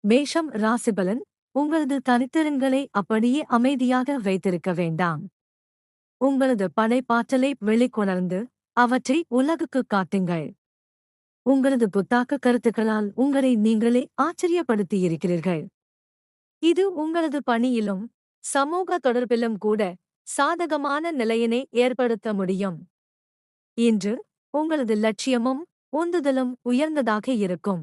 மேஷம் ராசிபலன். உங்களது தனித்திறன்களை அப்படியே அமைதியாக வைத்திருக்க வேண்டாம். உங்களது படைப்பாற்றலை வெளிக்கொணர்ந்து அவற்றை உலகுக்குக் காட்டுங்கள். உங்களது புத்தாக்க கருத்துக்களால் உங்களை நீங்களே ஆச்சரியப்படுத்தியிருக்கிறீர்கள். இது உங்களது பணியிலும் சமூக தொடர்பிலும் கூட சாதகமான நிலையினை ஏற்படுத்த முடியும். இன்று உங்களது லட்சியமும் உந்துதலும் உயர்ந்ததாக இருக்கும்.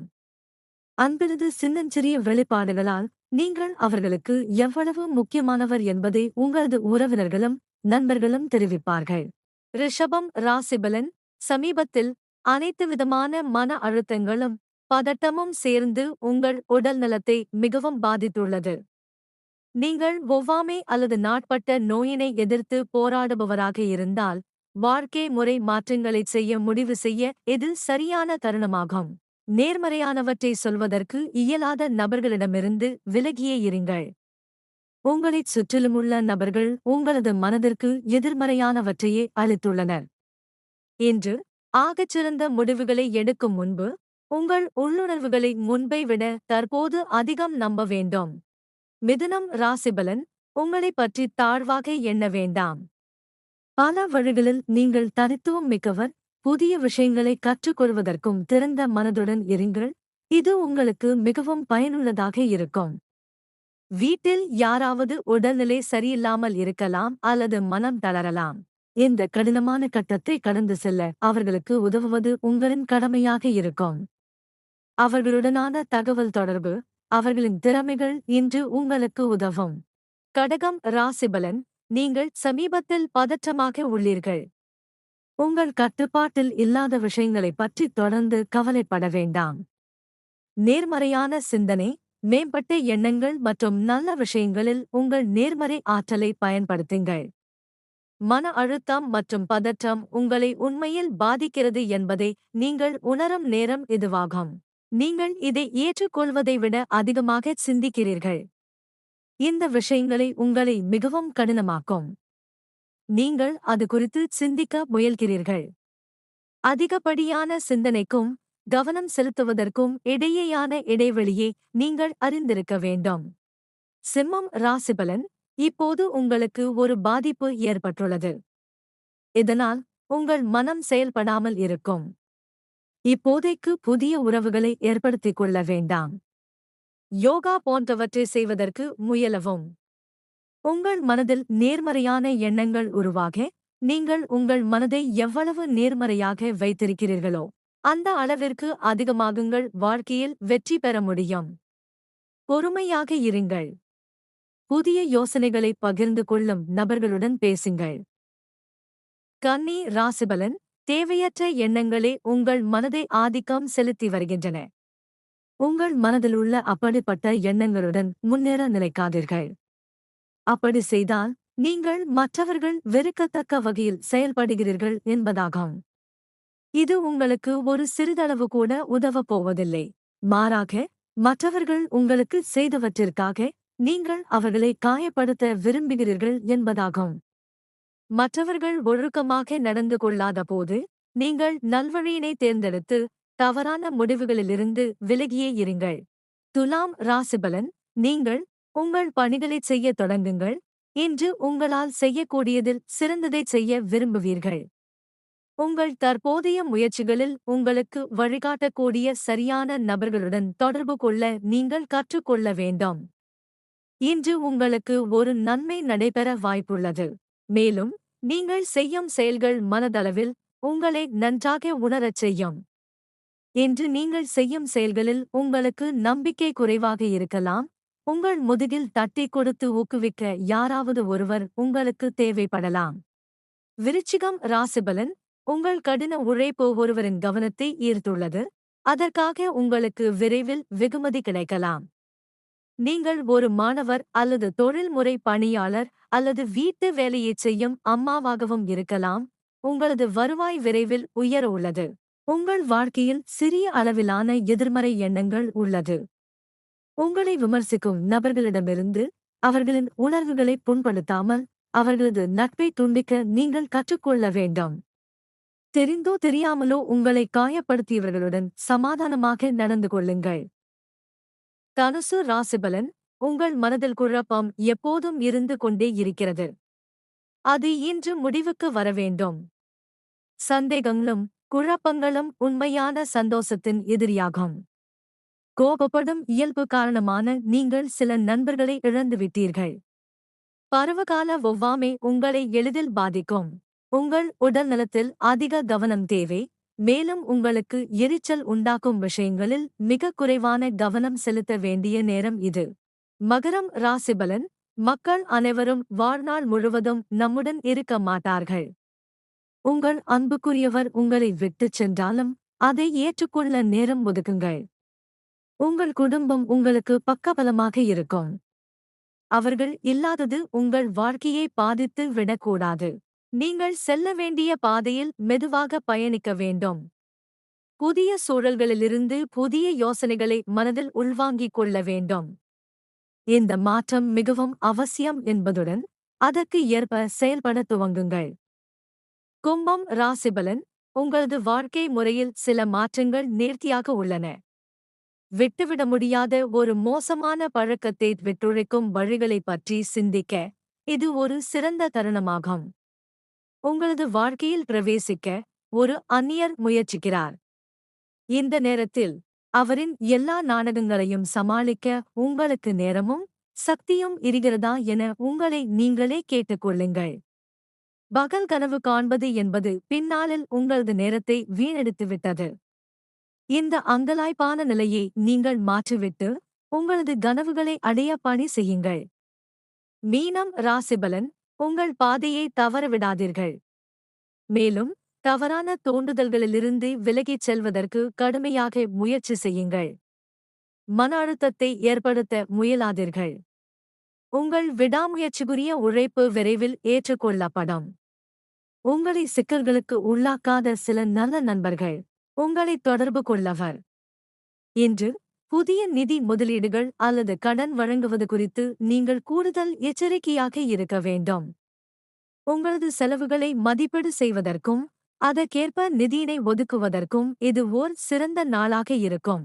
அன்பினது சின்னஞ்சிறிய வெளிப்பாடுகளால் நீங்கள் அவர்களுக்கு எவ்வளவு முக்கியமானவர் என்பதை உங்களது உறவினர்களும் நண்பர்களும் தெரிவிப்பார்கள். ரிஷபம் ராசிபலன். சமீபத்தில் அனைத்து விதமான மன அழுத்தங்களும் பதட்டமும் சேர்ந்து உங்கள் உடல் நலத்தை மிகவும் பாதித்துள்ளது. நீங்கள் ஒவ்வாமை அல்லது நாட்பட்ட நோயினை எதிர்த்து போராடுபவராக இருந்தால் வாழ்க்கை முறை மாற்றங்களைச் செய்ய முடிவு செய்ய இது சரியான தருணமாகும். நேர்மறையானவற்றை சொல்வதற்கு இயலாத நபர்களிடமிருந்து விலகியே இருங்கள். உங்களைச் சுற்றிலுமுள்ள நபர்கள் உங்களது மனதிற்கு எதிர்மறையானவற்றையே அளித்துள்ளனர். இன்று ஆகச்சிறந்த முடிவுகளை எடுக்கும் முன்பு உங்கள் உள்ளுணர்வுகளை முன்பை விட தற்போது அதிகம் நம்ப வேண்டும். மிதுனம் ராசிபலன். உங்களைப் பற்றி தாழ்வாக எண்ண வேண்டாம். பல வழிகளில் நீங்கள் தனித்துவம் மிக்கவர். புதிய விஷயங்களை கற்றுக்கொள்வதற்கும் திறந்த மனதுடன் இருங்கள். இது உங்களுக்கு மிகவும் பயனுள்ளதாக இருக்கும். வீட்டில் யாராவது உடல்நிலை சரியில்லாமல் இருக்கலாம் அல்லது மனம் தளரலாம். இந்த கடினமான கட்டத்தை கடந்து செல்ல அவர்களுக்கு உதவுவது உங்களின் கடமையாக இருக்கும். அவர்களுடனான தகவல் தொடர்பு, அவர்களின் திறமைகள் இன்று உங்களுக்கு உதவும். கடகம் ராசிபலன். நீங்கள் சமீபத்தில் பதற்றமாக உள்ளீர்கள். உங்கள் கட்டுப்பாட்டில் இல்லாத விஷயங்களைப் பற்றி தொடர்ந்து கவலைப்பட வேண்டாம். நேர்மறையான சிந்தனை, மேம்பட்ட எண்ணங்கள் மற்றும் நல்ல விஷயங்களில் உங்கள் நேர்மறை ஆற்றலை பயன்படுத்துங்கள். மன அழுத்தம் மற்றும் பதற்றம் உங்களை உண்மையில் பாதிக்கிறது என்பதை நீங்கள் உணரும் நேரம் இதுவாகும். நீங்கள் இதை ஏற்றுக்கொள்வதை விட அதிகமாக சிந்திக்கிறீர்கள். இந்த விஷயங்களை உங்களை மிகவும் கடினமாக்கும். நீங்கள் அது குறித்து சிந்திக்க முயல்கிறீர்கள். அதிகப்படியான சிந்தனைக்கும் கவனம் செலுத்துவதற்கும் இடையேயான இடைவெளியை நீங்கள் அறிந்திருக்க வேண்டும். சிம்மம் ராசிபலன். இப்போது உங்களுக்கு ஒரு பாதிப்பு ஏற்பட்டுள்ளது. இதனால் உங்கள் மனம் செயல்படாமல் இருக்கும். இப்போதைக்கு புதிய உறவுகளை ஏற்படுத்திக் கொள்ள வேண்டாம். யோகா போன்றவற்றை செய்வதற்கு முயலவும். உங்கள் மனதில் நேர்மறையான எண்ணங்கள் உருவாக நீங்கள் உங்கள் மனதை எவ்வளவு நேர்மறையாக வைத்திருக்கிறீர்களோ அந்த அளவிற்கு அதிகமாகுங்கள். வாழ்க்கையில் வெற்றி பெற முடியும். பொறுமையாக இருங்கள். புதிய யோசனைகளை பகிர்ந்து கொள்ளும் நபர்களுடன் பேசுங்கள். கன்னி ராசிபலன். தேவையற்ற எண்ணங்களே உங்கள் மனதை ஆதிக்கம் செலுத்தி வருகின்றன. உங்கள் மனதிலுள்ள அப்படிப்பட்ட எண்ணங்களுடன் முன்னேற நினைக்காதீர்கள். அப்படி செய்தால் நீங்கள் மற்றவர்கள் வெறுக்கத்தக்க வகையில் செயல்படுகிறீர்கள் என்பதாகும். இது உங்களுக்கு ஒரு சிறிதளவு கூட உதவப் போவதில்லை. மாறாக மற்றவர்கள் உங்களுக்கு செய்தவற்றிற்காக நீங்கள் அவர்களை காயப்படுத்த விரும்புகிறீர்கள் என்பதாகும். மற்றவர்கள் ஒழுக்கமாக நடந்து கொள்ளாத போது நீங்கள் நல்வழியினை தேர்ந்தெடுத்து தவறான முடிவுகளிலிருந்து விலகியே இருங்கள். துலாம் ராசிபலன். நீங்கள் உங்கள் பணிகளைச் செய்யத் தொடங்குங்கள். இன்று உங்களால் செய்யக்கூடியதில் சிறந்ததைச் செய்ய விரும்புவீர்கள். உங்கள் தற்போதைய முயற்சிகளில் உங்களுக்கு வழிகாட்டக்கூடிய சரியான நபர்களுடன் தொடர்பு கொள்ள நீங்கள் கற்றுக்கொள்ள வேண்டும். இன்று உங்களுக்கு ஒரு நன்மை நடைபெற வாய்ப்புள்ளது. மேலும் நீங்கள் செய்யும் செயல்கள் மனதளவில் உங்களை நன்றாக உணரச் செய்யும். இன்று நீங்கள் செய்யும் செயல்களில் உங்களுக்கு நம்பிக்கை குறைவாக இருக்கலாம். உங்கள் முதுகில் தட்டி கொடுத்து ஊக்குவிக்க யாராவது ஒருவர் உங்களுக்கு தேவைப்படலாம். விருச்சிகம் ராசிபலன். உங்கள் கடின உழைப்பு ஒருவரின் கவனத்தை ஈர்த்துள்ளது. அதற்காக உங்களுக்கு விரைவில் வெகுமதி கிடைக்கலாம். நீங்கள் ஒரு மாணவர் அல்லது தொழில்முறை பணியாளர் அல்லது வீட்டு வேலையைச் செய்யும் அம்மாவாகவும் இருக்கலாம். உங்களது வருவாய் விரைவில் உயர உள்ளது. உங்கள் வாழ்க்கையில் சிறிய அளவிலான எதிர்மறை எண்ணங்கள் உள்ளது. உங்களை விமர்சிக்கும் நபர்களிடமிருந்து அவர்களின் உணர்வுகளை புண்படுத்தாமல் அவர்களது நட்பை துண்டிக்க நீங்கள் கற்றுக்கொள்ள வேண்டும். தெரிந்தோ தெரியாமலோ உங்களை காயப்படுத்தியவர்களுடன் சமாதானமாக நடந்து கொள்ளுங்கள். தனுசு ராசிபலன். உங்கள் மனதில் குழப்பம் எப்போதும் இருந்து கொண்டே இருக்கிறது. அது இன்று முடிவுக்கு வரவேண்டும். சந்தேகங்களும் குழப்பங்களும் உண்மையான சந்தோஷத்தின் எதிரியாகும். கோபப்படும் இயல்பு காரணமான நீங்கள் சில நண்பர்களை இழந்துவிட்டீர்கள். பருவகால ஒவ்வாமை உங்களை எளிதில் பாதிக்கும். உங்கள் உடல் நலத்தில் அதிக கவனம் தேவை. மேலும் உங்களுக்கு எரிச்சல் உண்டாக்கும் விஷயங்களில் மிக குறைவான கவனம் செலுத்த வேண்டிய நேரம் இது. மகரம் ராசிபலன். மக்கள் அனைவரும் வாழ்நாள் முழுவதும் நம்முடன் இருக்க மாட்டார்கள். உங்கள் அன்புக்குரியவர் உங்களை விட்டுச் சென்றாலும் அதை ஏற்றுக்கொள்ள நேரம் ஒதுக்குங்கள். உங்கள் குடும்பம் உங்களுக்கு பக்கபலமாக இருக்கும். அவர்கள் இல்லாதது உங்கள் வாழ்க்கையை பாதித்து விடக்கூடாது. நீங்கள் செல்ல வேண்டிய பாதையில் மெதுவாக பயணிக்க வேண்டும். புதிய சூழல்களிலிருந்து புதிய யோசனைகளை மனதில் உள்வாங்கிக் கொள்ள வேண்டும். இந்த மாற்றம் மிகவும் அவசியம் என்பதுடன் அதற்கு ஏற்ப செயல்பட துவங்குங்கள். கும்பம் ராசிபலன். உங்களது வாழ்க்கை முறையில் சில மாற்றங்கள் நேர்த்தியாக உள்ளன. விட்டுவிட முடியாத ஒரு மோசமான பழக்கத்தை விட்டுழைக்கும் வழிகளைப் பற்றி சிந்திக்க இது ஒரு சிறந்த தருணமாகும். உங்களது வாழ்க்கையில் பிரவேசிக்க ஒரு அந்நியர் முயற்சிக்கிறார். இந்த நேரத்தில் அவரின் எல்லா நாடகங்களையும் சமாளிக்க உங்களுக்கு நேரமும் சக்தியும் இருக்கிறதா என உங்களை நீங்களே கேட்டுக்கொள்ளுங்கள். பகல் கனவு காண்பது என்பது பின்னாளில் உங்களது நேரத்தை வீணடித்துவிட்டது. இந்த அங்கலாய்ப்பான நிலையை நீங்கள் மாற்றிவிட்டு உங்களது கனவுகளை அடைய பணி செய்யுங்கள். மீனம் ராசிபலன். உங்கள் பாதையை தவறவிடாதீர்கள். மேலும் தவறான தோண்டுதல்களிலிருந்து விலகிச் செல்வதற்கு கடுமையாக முயற்சி செய்யுங்கள். மன அழுத்தத்தை ஏற்படுத்த முயலாதீர்கள். உங்கள் விடாமுயற்சிக்குரிய உழைப்பு விரைவில் ஏற்றுக்கொள்ளப்படும். உங்களை சிக்கல்களுக்கு உள்ளாக்காத சில நல்ல நண்பர்கள் உங்களை தொடர்பு கொள்ளவர். இன்று புதிய நிதி முதலீடுகள் அல்லது கடன் வழங்குவது குறித்து நீங்கள் கூடுதல் எச்சரிக்கையாக இருக்க வேண்டும். உங்களது செலவுகளை மதிப்பீடு செய்வதற்கும் அதற்கேற்ப நிதியினை ஒதுக்குவதற்கும் இது ஓர் சிறந்த நாளாக இருக்கும்.